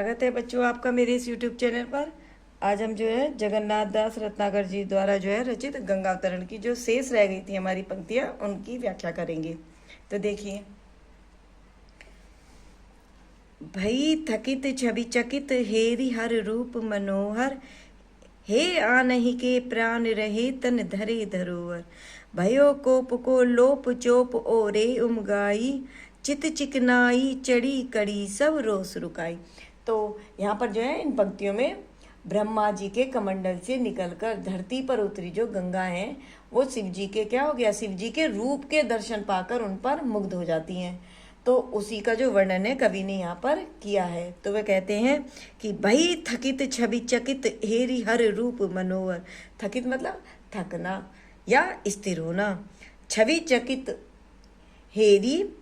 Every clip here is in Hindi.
स्वागत है बच्चों आपका मेरे इस YouTube चैनल पर। आज हम जो है जगन्नाथ दास रत्नाकर जी द्वारा जो है रचित गंगा अवतरण की जो शेष रह गई थी हमारी पंक्तियां उनकी व्याख्या करेंगे। तो देखिए, भई थकित छवि चकित हेरी हर रूप मनोहर, हे आनहि के प्राण रहे तन धरे धरोहर, भयो कोप को लोप चोप ओरे उमगाई, चित चिकनाई चढ़ी कड़ी सब रोस रुकाई। तो यहाँ पर जो है इन पंक्तियों में ब्रह्मा जी के कमंडल से निकलकर धरती पर उतरी जो गंगा है वो शिव जी के क्या हो गया, शिव जी के रूप के दर्शन पाकर उन पर मुग्ध हो जाती हैं। तो उसी का जो वर्णन है कवि ने यहाँ पर किया है। तो वे कहते हैं कि भई थकित छवि चकित हेरी हर रूप मनोहर। थकित मतलब थकना या स्थिर होना, छवि चकित हेरी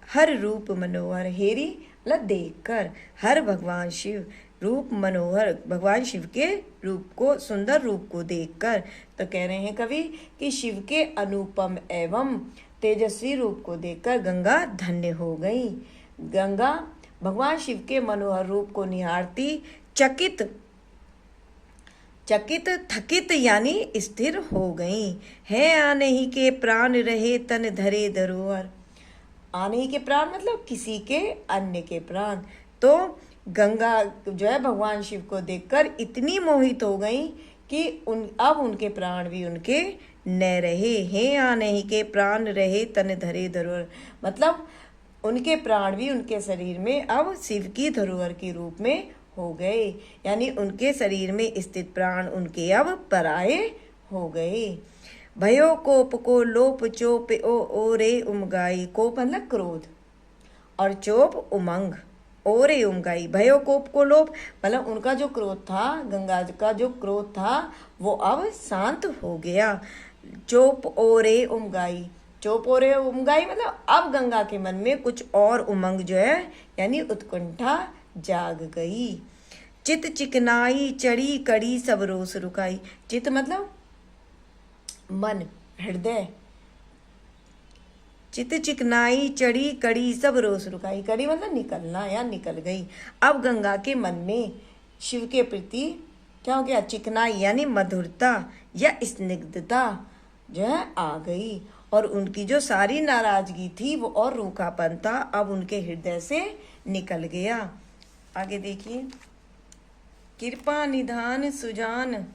हर रूप मनोहर, हेरी मतलब देखकर, हर भगवान शिव रूप मनोहर, भगवान शिव के रूप को, सुंदर रूप को देखकर। तो कह रहे हैं कवि कि शिव के अनुपम एवं तेजस्वी रूप को देखकर गंगा धन्य हो गई। गंगा भगवान शिव के मनोहर रूप को निहारती चकित चकित थकित यानी स्थिर हो गई। है आने ही के प्राण रहे तन धरे धरोहर, आने ही के प्राण मतलब किसी के अन्य के प्राण। तो गंगा जो है भगवान शिव को देखकर इतनी मोहित हो गई कि अब उनके प्राण भी उनके न रहे। हैं आने ही के प्राण रहे तन धरे धरोहर मतलब उनके प्राण भी उनके शरीर में अब शिव की धरोहर के रूप में हो गए, यानी उनके शरीर में स्थित प्राण उनके अब पराये हो गए। भयो कोप को लोप चोप ओ ओरे उमगाई, कोप मतलब क्रोध और चोप उमंग, ओरे उमगाई। भयो कोप को लोप मतलब उनका जो क्रोध था, गंगा का जो क्रोध था वो अब शांत हो गया। चोप ओरे उमगाई, चोप ओरे उमगाई मतलब अब गंगा के मन में कुछ और उमंग जो है यानी उत्कंठा जाग गई। चित चिकनाई चढ़ी कड़ी सब रोस रुकाई, चित मतलब मन, हृदय, चित चिकनाई चढ़ी कड़ी सब रोस रुकाई, कड़ी मतलब निकलना या निकल गई। अब गंगा के मन में शिव के प्रति क्या हो गया, चिकनाई यानी मधुरता या स्निग्धता जो है आ गई, और उनकी जो सारी नाराजगी थी वो और रूखापन था अब उनके हृदय से निकल गया। आगे देखिए, कृपा निधान सुजान,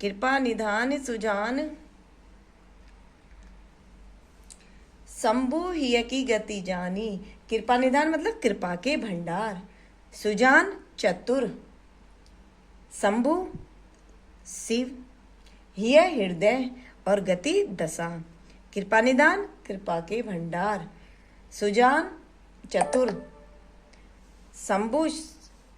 कृपा निधान सुजान शंभु हिय की गति जानी। कृपा निधान मतलब कृपा के भंडार, सुजान चतुर, शंभु शिव, हिय हृदय और गति दशा। कृपा निधान कृपा के भंडार, सुजान चतुर, शंभु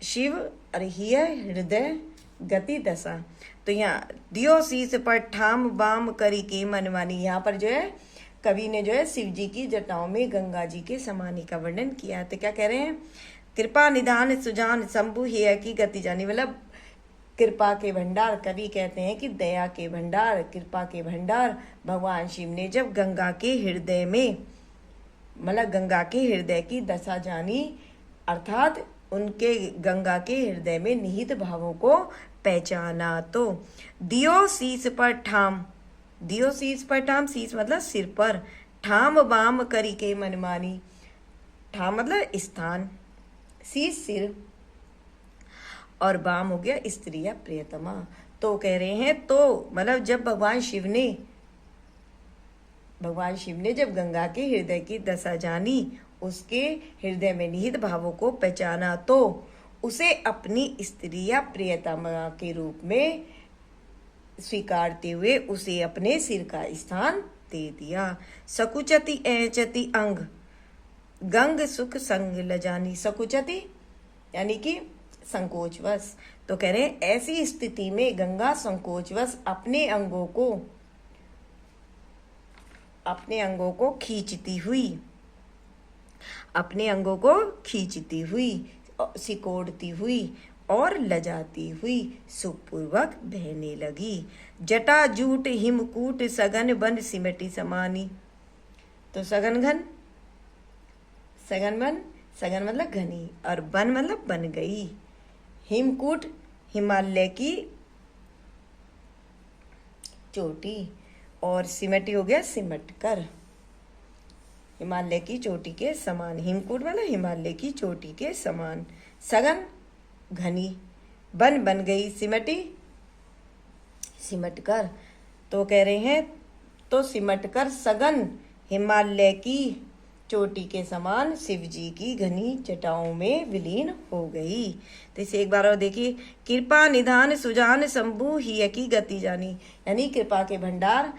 शिव और हिय हृदय गति दशा। तो यहाँ दियो शीस पर ठाम बाम करी के मनमानी, यहाँ पर जो है कवि ने जो है शिव जी की जटाओं में गंगा जी के समानी का वर्णन किया। तो क्या कह रहे हैं, कृपा निधान सुजान शंभु हिय की गति जानी मतलब कृपा के भंडार, कवि कहते हैं कि दया के भंडार, कृपा के भंडार भगवान शिव ने जब गंगा के हृदय में मतलब गंगा के हृदय की दशा जानी, अर्थात उनके गंगा के हृदय में निहित भावों को पहचाना। तो दियो शीस पर ठाम, दियो शीस पर ठाम, शीस मतलब सिर पर, ठाम बाम करी के मनमानी, ठाम मतलब स्थान, शीस सिर और बाम हो गया स्त्री या प्रियतमा। तो कह रहे हैं तो मतलब जब भगवान शिव ने जब गंगा के हृदय की दशा जानी, उसके हृदय में निहित भावों को पहचाना, तो उसे अपनी स्त्री या प्रियतमा के रूप में स्वीकारते हुए उसे अपने सिर का स्थान दे दिया। सकुचति ऐचति अंग गंग सुख संग लजानी, सकुचति यानी कि संकोचवश। तो कह रहे हैं ऐसी स्थिति में गंगा संकोचवश अपने अंगों को खींचती हुई, सिकोड़ती हुई और लजाती हुई सुखपूर्वक बहने लगी। जटा जूट हिमकूट सघन बन सिमटी समानी। तो सघन बन सघन मतलब घनी, और बन मतलब बन गई। हिमकूट हिमालय की चोटी, और सिमटी हो गया सिमट कर, हिमालय की चोटी के समान। हिमकूट मतलब हिमालय की चोटी के समान। सघन घनी, बन बन गई, सिमटी सिमट कर। तो कह रहे हैं तो सिमट कर सघन हिमालय की चोटी के समान शिव जी की घनी जटाओं में विलीन हो गई। तो इसे एक बार और देखिए। कृपा निधान सुजान शंभु हिय की गति जानी, यानी कृपा के भंडार,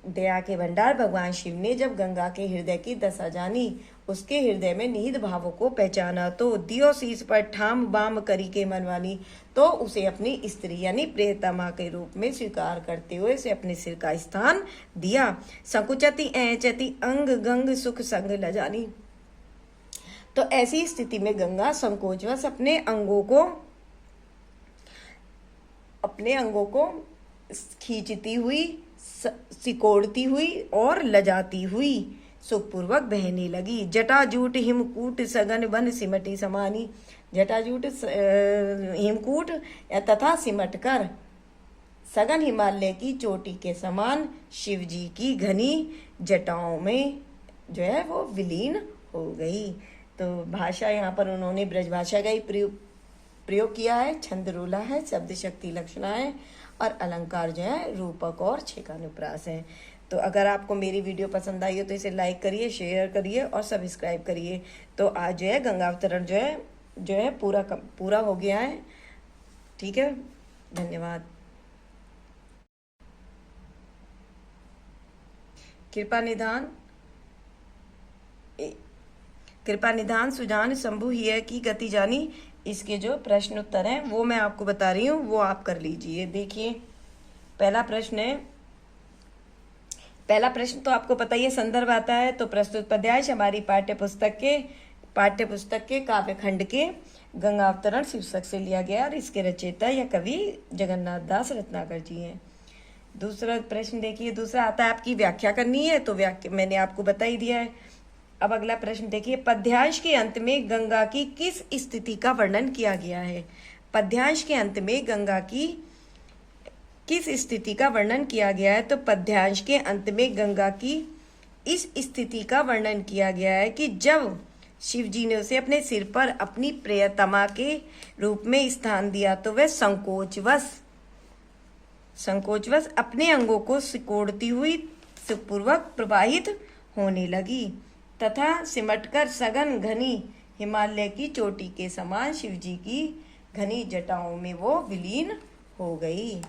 दया के भंडार भगवान शिव ने जब गंगा के हृदय की दशा जानी, उसके हृदय में निहित भावों को पहचाना, तो दियो शीस पर ठाम बाम करी के मनवानी, तो उसे अपनी स्त्री यानी प्रियतमा के रूप में स्वीकार करते हुए उसे अपने सिर का स्थान दिया। संकुचति ऐचति अंग गंग सुख संग लजानी। तो ऐसी स्थिति में गंगा संकोचवश अपने अंगों को खींचती हुई, सिकोड़ती हुई और लजाती हुई सुखपूर्वक बहने लगी। जटाजूट हिमकूट सघन वन सिमटी समानी, जटाजूट हिमकूट तथा सिमट कर सघन हिमालय की चोटी के समान शिव जी की घनी जटाओं में जो है वो विलीन हो गई। तो भाषा यहाँ पर उन्होंने ब्रजभाषा का ही प्रयोग किया है। छंद रूला है, शब्द शक्ति लक्षणा है, और अलंकार जो है रूपक और छेकानुप्रास है। तो अगर आपको मेरी वीडियो पसंद आई हो तो इसे लाइक करिए, शेयर करिए और सब्सक्राइब करिए। तो आज जो है गंगावतरण जो है पूरा हो गया है। ठीक है, धन्यवाद। कृपा निधान सुजान शंभु हिय की गति जानी, इसके जो प्रश्न उत्तर हैं वो मैं आपको बता रही हूँ, वो आप कर लीजिए। देखिए पहला प्रश्न तो आपको पता ही है, संदर्भ आता है तो प्रस्तुत पद्यांश हमारी पाठ्यपुस्तक के काव्यखंड के गंगावतरण शीर्षक से लिया गया, और इसके रचयिता या कवि जगन्नाथ दास रत्नाकर जी हैं। दूसरा प्रश्न देखिए, दूसरा आता है आपकी व्याख्या करनी है, तो मैंने आपको बता ही दिया है। अब अगला प्रश्न देखिए, पद्यांश के अंत में गंगा की किस स्थिति का वर्णन किया गया है। पद्यांश के अंत में गंगा की किस स्थिति का वर्णन किया गया है। तो पद्यांश के अंत में गंगा की इस स्थिति का वर्णन किया गया है कि जब शिव जी ने उसे अपने सिर पर अपनी प्रियतमा के रूप में स्थान दिया, तो वह संकोचवश अपने अंगों को सिकोड़ती हुई सुखपूर्वक प्रवाहित होने लगी, तथा सिमटकर सघन घनी हिमालय की चोटी के समान शिव जी की घनी जटाओं में वो विलीन हो गई।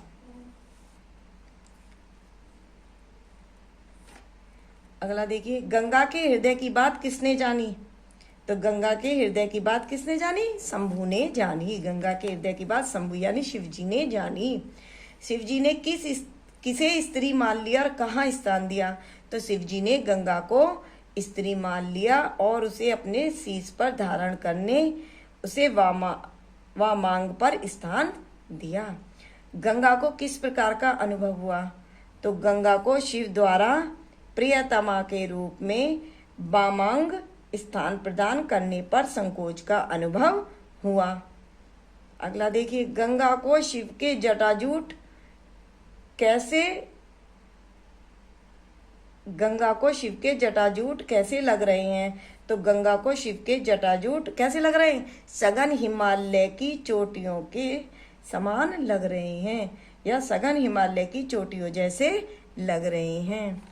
अगला देखिए, गंगा के हृदय की बात किसने जानी। तो गंगा के हृदय की बात किसने जानी, शंभु ने जानी। गंगा के हृदय की बात शंभु यानी शिव जी ने जानी। शिव जी ने किसे स्त्री मान लिया और कहाँ स्थान दिया। तो शिव जी ने गंगा को स्त्री मान लिया और उसे अपने शीश पर धारण करने, उसे वामांग पर स्थान दिया। गंगा को किस प्रकार का अनुभव हुआ। तो गंगा को शिव द्वारा प्रियतमा के रूप में वामांग स्थान प्रदान करने पर संकोच का अनुभव हुआ। अगला देखिए, गंगा को शिव के जटाजूट कैसे लग रहे हैं। तो गंगा को शिव के जटाजूट कैसे लग रहे हैं, सघन हिमालय की चोटियों के समान लग रहे हैं, या सघन हिमालय की चोटियों जैसे लग रहे हैं।